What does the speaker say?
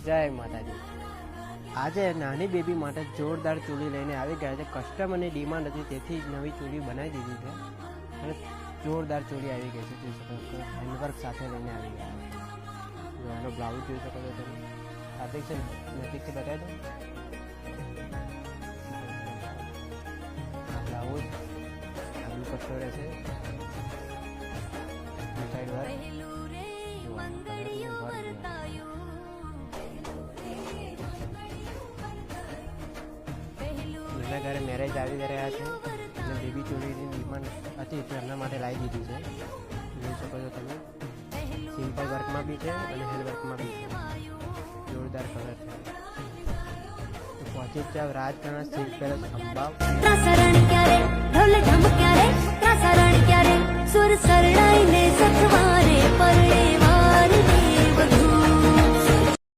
જય માતાજી। આજે નાની બેબી માટે જોરદાર ચૂલી લઈને આવી ગયા છે। કસ્ટમરની ડિમાન્ડ હતી તેથી નવી ચૂલી બનાવી દીધી છે અને જોરદાર ચૂલી આવી ગઈ છે। જોઈ શકો છો હેન્ડવર્ક સાથે લઈને આવી ગયા છે। એનો બ્લાઉઝ જોઈ શકો છો તમે। કાર્તિક છે નજીકથી બતાવી દો। આ બ્લાઉઝ આલુ કટો રહેશે સાઈડ વર્ક એના ઘરે મેરેજ આવી રહ્યા છે અને બેબી ચોરીની ડિમાન્ડ હતી તો એમના માટે લાવી દીધી છે। જોઈ શકો છો તમે સિમ્પલ વર્કમાં બી છે અને હેન્ડ વર્કમાં બી છે। જોરદાર કલર છે। તો પહોંચી જ જાવ રાજકારણ સિલ્ક પેલેસ અંબાવ। સુર સરડાઈને સથવારે પરણેવારની